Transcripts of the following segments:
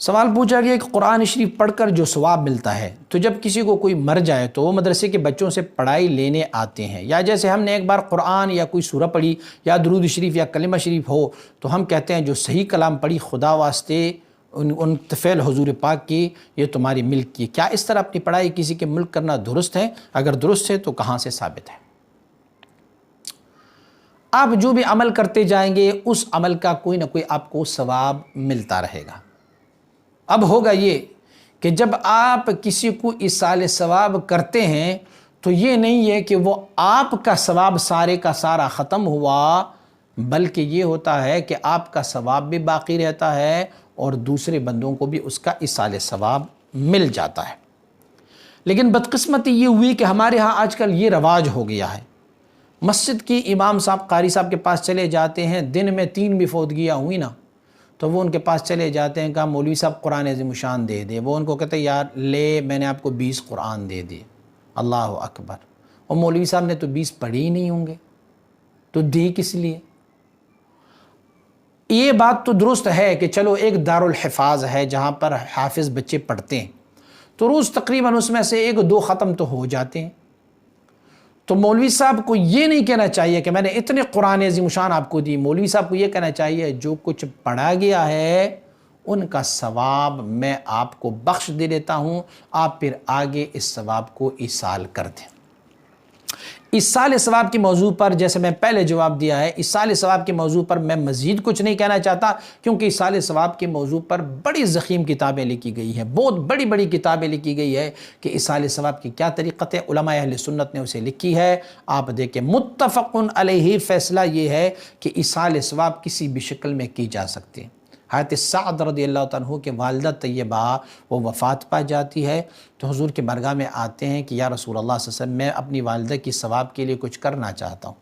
سوال پوچھا گیا کہ قرآن شریف پڑھ کر جو ثواب ملتا ہے، تو جب کسی کو کوئی مر جائے تو وہ مدرسے کے بچوں سے پڑھائی لینے آتے ہیں، یا جیسے ہم نے ایک بار قرآن یا کوئی سورہ پڑھی یا درود شریف یا کلمہ شریف ہو تو ہم کہتے ہیں جو صحیح کلام پڑھی خدا واسطے ان طفیل حضور پاک کی، یہ تمہاری ملک کی، کیا اس طرح اپنی پڑھائی کسی کے ملک کرنا درست ہے؟ اگر درست ہے تو کہاں سے ثابت ہے؟ آپ جو بھی عمل کرتے جائیں گے اس عمل کا کوئی نہ کوئی آپ کو ثواب ملتا رہے گا۔ اب ہوگا یہ کہ جب آپ کسی کو ایصال ثواب کرتے ہیں تو یہ نہیں ہے کہ وہ آپ کا ثواب سارے کا سارا ختم ہوا، بلکہ یہ ہوتا ہے کہ آپ کا ثواب بھی باقی رہتا ہے اور دوسرے بندوں کو بھی اس کا ایصال ثواب مل جاتا ہے۔ لیکن بدقسمتی یہ ہوئی کہ ہمارے ہاں آج کل یہ رواج ہو گیا ہے، مسجد کی امام صاحب قاری صاحب کے پاس چلے جاتے ہیں، دن میں 3 بھی فوتگیاں ہوئی نا تو وہ ان کے پاس چلے جاتے ہیں، کہا مولوی صاحب قرآن عظیم شان دے دے، وہ ان کو کہتے ہیں یار لے میں نے آپ کو 20 قرآن دے دیے، اللہ اکبر، اور مولوی صاحب نے تو 20 پڑھی ہی نہیں ہوں گے تو دی کس لیے؟ یہ بات تو درست ہے کہ چلو ایک دارالحفاظ ہے جہاں پر حافظ بچے پڑھتے ہیں تو روز تقریباً اس میں سے 1-2 ختم تو ہو جاتے ہیں، تو مولوی صاحب کو یہ نہیں کہنا چاہیے کہ میں نے اتنے قرآن عظیم شان آپ کو دی، مولوی صاحب کو یہ کہنا چاہیے جو کچھ پڑھا گیا ہے ان کا ثواب میں آپ کو بخش دے دیتا ہوں، آپ پھر آگے اس ثواب کو ایصال کر دیں۔ ایصال ثواب کے موضوع پر جیسے میں پہلے جواب دیا ہے، ایصال ثواب کے موضوع پر میں مزید کچھ نہیں کہنا چاہتا، کیونکہ ایصال ثواب کے موضوع پر بڑی ضخیم کتابیں لکھی گئی ہیں، بہت بڑی بڑی کتابیں لکھی گئی ہے کہ ایصال ثواب کی کیا طریقت ہے، علماء اہل سنت نے اسے لکھی ہے، آپ دیکھیں متفق علیہ فیصلہ یہ ہے کہ ایصال ثواب کسی بھی شکل میں کی جا سکتی ہے۔ حضرت سعد رضی اللہ عنہ کے والدہ طیبہ وہ وفات پا جاتی ہے تو حضور کے بارگاہ میں آتے ہیں کہ یا رسول اللہ صلی اللہ علیہ وسلم میں اپنی والدہ کی ثواب کے لیے کچھ کرنا چاہتا ہوں،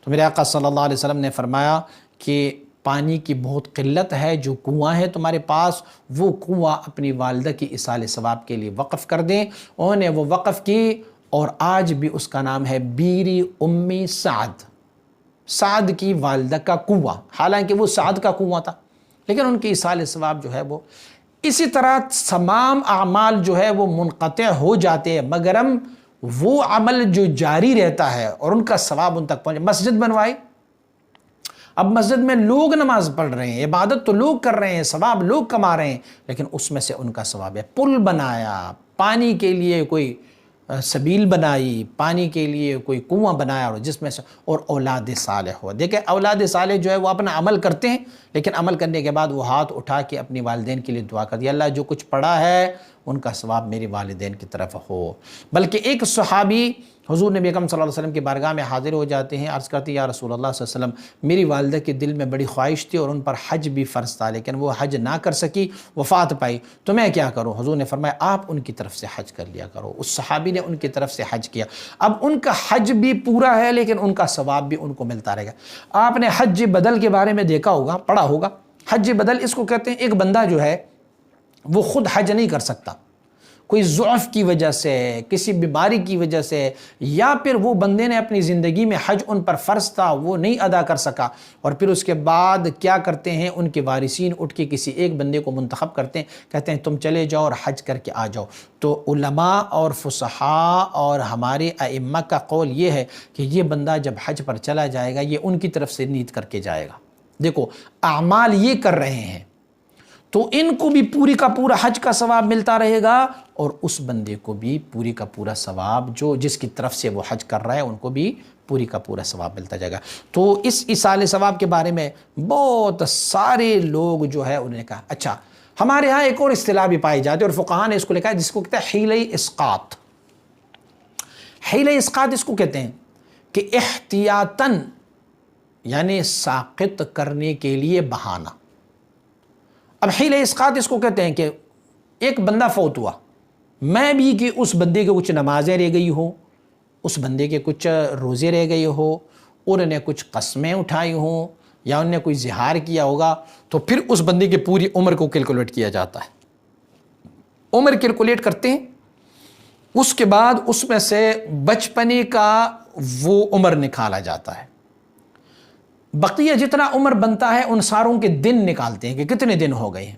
تو میرے آقا صلی اللہ علیہ وسلم نے فرمایا کہ پانی کی بہت قلت ہے، جو کنواں ہے تمہارے پاس وہ کنواں اپنی والدہ کی ایصال ثواب کے لیے وقف کر دیں۔ انہوں نے وہ وقف کی اور آج بھی اس کا نام ہے بیری امی سعد، سعد کی والدہ کا کنواں، حالانکہ وہ سعد کا کنواں تھا لیکن ان کی ایصال ثواب جو ہے وہ اسی طرح تمام اعمال جو ہے وہ منقطع ہو جاتے ہیں مگرم وہ عمل جو جاری رہتا ہے اور ان کا ثواب ان تک پہنچے۔ مسجد بنوائی، اب مسجد میں لوگ نماز پڑھ رہے ہیں، عبادت تو لوگ کر رہے ہیں، ثواب لوگ کما رہے ہیں، لیکن اس میں سے ان کا ثواب ہے۔ پل بنایا، پانی کے لیے کوئی سبیل بنائی، پانی کے لیے کوئی کنواں بنایا، اور جس میں سے اور اولاد صالح ہوا۔ دیکھیں اولاد صالح جو ہے وہ اپنا عمل کرتے ہیں لیکن عمل کرنے کے بعد وہ ہاتھ اٹھا کے اپنی والدین کے لیے دعا کر دیا، اللہ جو کچھ پڑھا ہے ان کا ثواب میری والدین کی طرف ہو۔ بلکہ ایک صحابی حضور نبی اکرم صلی اللہ علیہ وسلم کی بارگاہ میں حاضر ہو جاتے ہیں، عرض کرتے ہیں یا رسول اللہ صلی اللہ علیہ وسلم میری والدہ کے دل میں بڑی خواہش تھی اور ان پر حج بھی فرض تھا لیکن وہ حج نہ کر سکی، وفات پائی، تو میں کیا کروں؟ حضور نے فرمایا آپ ان کی طرف سے حج کر لیا کرو۔ اس صحابی نے ان کی طرف سے حج کیا، اب ان کا حج بھی پورا ہے لیکن ان کا ثواب بھی ان کو ملتا رہے گا۔ آپ نے حج بدل کے بارے میں دیکھا ہوگا، پڑھا ہوگا، حج بدل اس کو کہتے ہیں ایک بندہ جو ہے وہ خود حج نہیں کر سکتا، کوئی ضعف کی وجہ سے، کسی بیماری کی وجہ سے، یا پھر وہ بندے نے اپنی زندگی میں حج ان پر فرض تھا وہ نہیں ادا کر سکا، اور پھر اس کے بعد کیا کرتے ہیں ان کے وارثین اٹھ کے کسی ایک بندے کو منتخب کرتے ہیں، کہتے ہیں تم چلے جاؤ اور حج کر کے آ جاؤ۔ تو علماء اور فصحاء اور ہمارے ائمہ کا قول یہ ہے کہ یہ بندہ جب حج پر چلا جائے گا یہ ان کی طرف سے نیت کر کے جائے گا، دیکھو اعمال یہ کر رہے ہیں تو ان کو بھی پوری کا پورا حج کا ثواب ملتا رہے گا اور اس بندے کو بھی پوری کا پورا ثواب جو جس کی طرف سے وہ حج کر رہا ہے ان کو بھی پوری کا پورا ثواب ملتا جائے گا۔ تو اس ایصال ثواب کے بارے میں بہت سارے لوگ جو ہے انہوں نے کہا۔ اچھا ہمارے ہاں ایک اور اصطلاح بھی پائی جاتی ہے اور فقہاء نے اس کو لکھا ہے جس کو کہتے ہیں حیلہ اسقاط۔ حیلہ اسقاط اس کو کہتے ہیں کہ احتیاطاً یعنی ساقط کرنے کے لیے بہانہ۔ اب حیلہ اسقاط اس کو کہتے ہیں کہ ایک بندہ فوت ہوا، میں بھی کہ اس بندے کے کچھ نمازیں رہ گئی ہوں، اس بندے کے کچھ روزے رہ گئے ہو، انہوں نے کچھ قسمیں اٹھائی ہوں یا انہوں نے کوئی زہار کیا ہوگا، تو پھر اس بندے کی پوری عمر کو کیلکولیٹ کیا جاتا ہے۔ عمر کیلکولیٹ کرتے ہیں، اس کے بعد اس میں سے بچپنے کا وہ عمر نکالا جاتا ہے، بقیہ جتنا عمر بنتا ہے ان ساروں کے دن نکالتے ہیں کہ کتنے دن ہو گئے ہیں۔